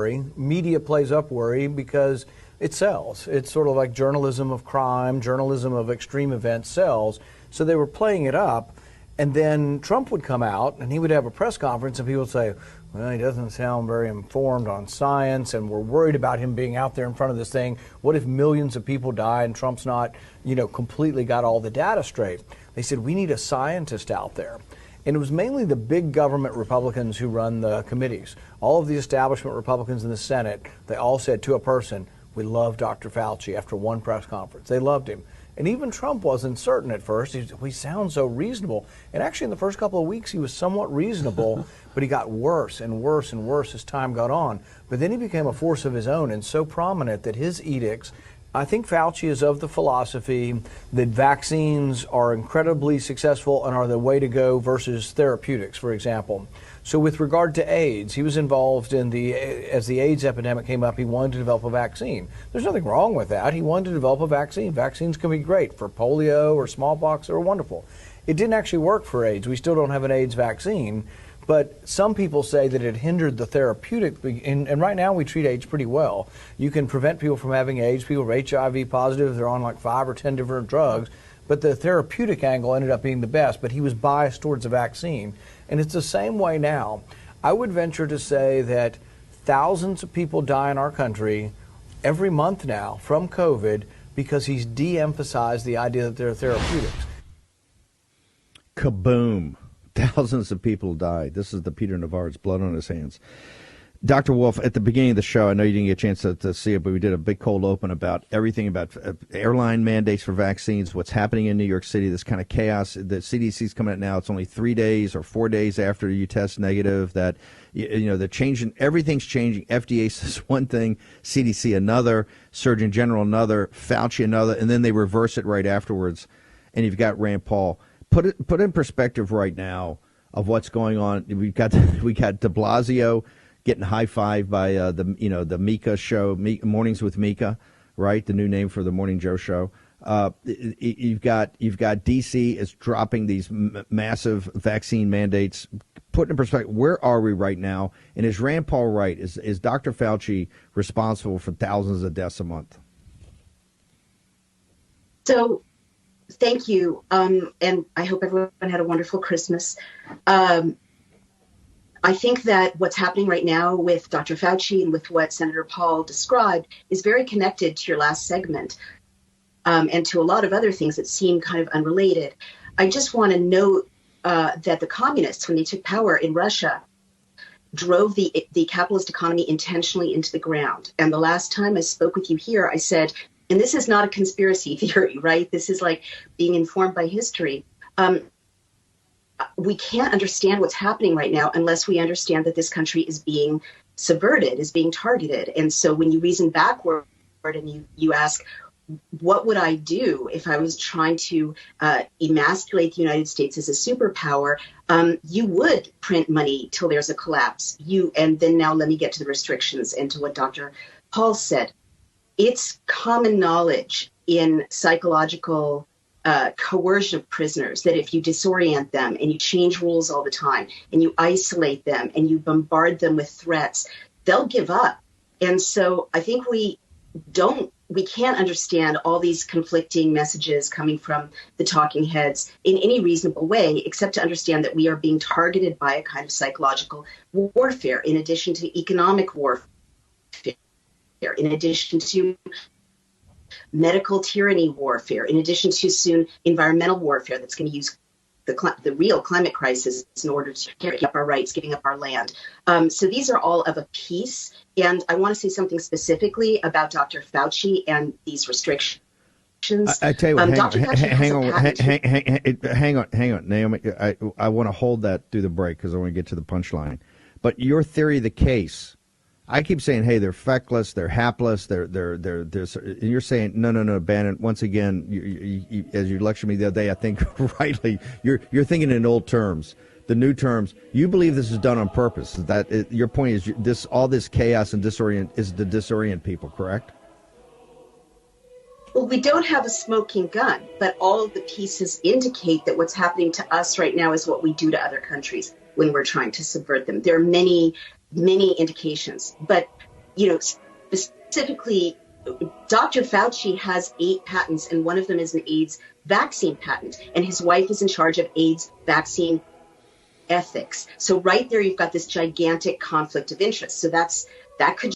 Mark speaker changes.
Speaker 1: worry. Media plays up worry because it sells. It's sort of like journalism of crime, journalism of extreme events sells. So they were playing it up. And then Trump would come out and he would have a press conference and people would say, well, he doesn't sound very informed on science and we're worried about him being out there in front of this thing. What if millions of people die and Trump's not, completely got all the data straight? They said, we need a scientist out there. And it was mainly the big government Republicans who run the committees. All of the establishment Republicans in the Senate, they all said to a person, we love Dr. Fauci after one press conference. They loved him. And even Trump wasn't certain at first. He sounds so reasonable. And actually in the first couple of weeks he was somewhat reasonable, but he got worse and worse and worse as time got on. But then he became a force of his own and so prominent that his edicts, I think Fauci is of the philosophy that vaccines are incredibly successful and are the way to go versus therapeutics, for example. So with regard to AIDS, he was involved in as the AIDS epidemic came up, he wanted to develop a vaccine. There's nothing wrong with that. He wanted to develop a vaccine. Vaccines can be great for polio or smallpox. They're wonderful. It didn't actually work for AIDS. We still don't have an AIDS vaccine. But some people say that it hindered the therapeutic, and right now we treat AIDS pretty well. You can prevent people from having AIDS. People are HIV positive. They're on like 5 or 10 different drugs. But the therapeutic angle ended up being the best. But he was biased towards a vaccine. And it's the same way now. I would venture to say that thousands of people die in our country every month now from COVID because he's de-emphasized the idea that they're therapeutics.
Speaker 2: Kaboom. Thousands of people died. This is the Peter Navarro's blood on his hands. Dr. Wolf, at the beginning of the show, I know you didn't get a chance to see it, but we did a big cold open about everything about airline mandates for vaccines, what's happening in New York City, this kind of chaos. The CDC's coming out now. It's only 3 days or 4 days after you test negative that, they're changing. Everything's changing. FDA says one thing, CDC another, Surgeon General another, Fauci another, and then they reverse it right afterwards. And you've got Rand Paul. Put in perspective right now of what's going on. We got de Blasio getting high-fived by the Mika show, Mornings with Mika, right? The new name for the Morning Joe show. You've got DC is dropping these massive vaccine mandates. Put in perspective, where are we right now? And is Rand Paul right? Is Dr. Fauci responsible for thousands of deaths a month?
Speaker 3: So, thank you. And I hope everyone had a wonderful Christmas. I think that what's happening right now with Dr. Fauci and with what Senator Paul described is very connected to your last segment and to a lot of other things that seem kind of unrelated. I just want to note that the communists, when they took power in Russia, drove the capitalist economy intentionally into the ground. And the last time I spoke with you here, I said, and this is not a conspiracy theory, right? This is like being informed by history. We can't understand what's happening right now unless we understand that this country is being subverted, is being targeted. And so when you reason backward and you ask, what would I do if I was trying to emasculate the United States as a superpower? You would print money till there's a collapse. And then now let me get to the restrictions and to what Dr. Paul said. It's common knowledge in psychological coercion of prisoners that if you disorient them and you change rules all the time and you isolate them and you bombard them with threats, they'll give up. And so I think we can't understand all these conflicting messages coming from the talking heads in any reasonable way, except to understand that we are being targeted by a kind of psychological warfare in addition to economic warfare, in addition to medical tyranny warfare, in addition to soon environmental warfare that's going to use the real climate crisis in order to give up our rights, giving up our land. So these are all of a piece. And I want to say something specifically about Dr. Fauci and these restrictions.
Speaker 2: I tell you what, hang on, Naomi. I want to hold that through the break because I want to get to the punchline. But your theory of the case, I keep saying, hey, they're feckless, they're hapless, they're and you're saying, no, Bannon. Once again, you, as you lectured me the other day, I think rightly, you're thinking in old terms, the new terms. You believe this is done on purpose. That your point is all this chaos and disorient is to disorient people, correct?
Speaker 3: Well, we don't have a smoking gun, but all of the pieces indicate that what's happening to us right now is what we do to other countries when we're trying to subvert them. There are many indications, but specifically, Dr. Fauci has 8 patents, and one of them is an AIDS vaccine patent, and his wife is in charge of AIDS vaccine ethics. So right there, you've got this gigantic conflict of interest. So that could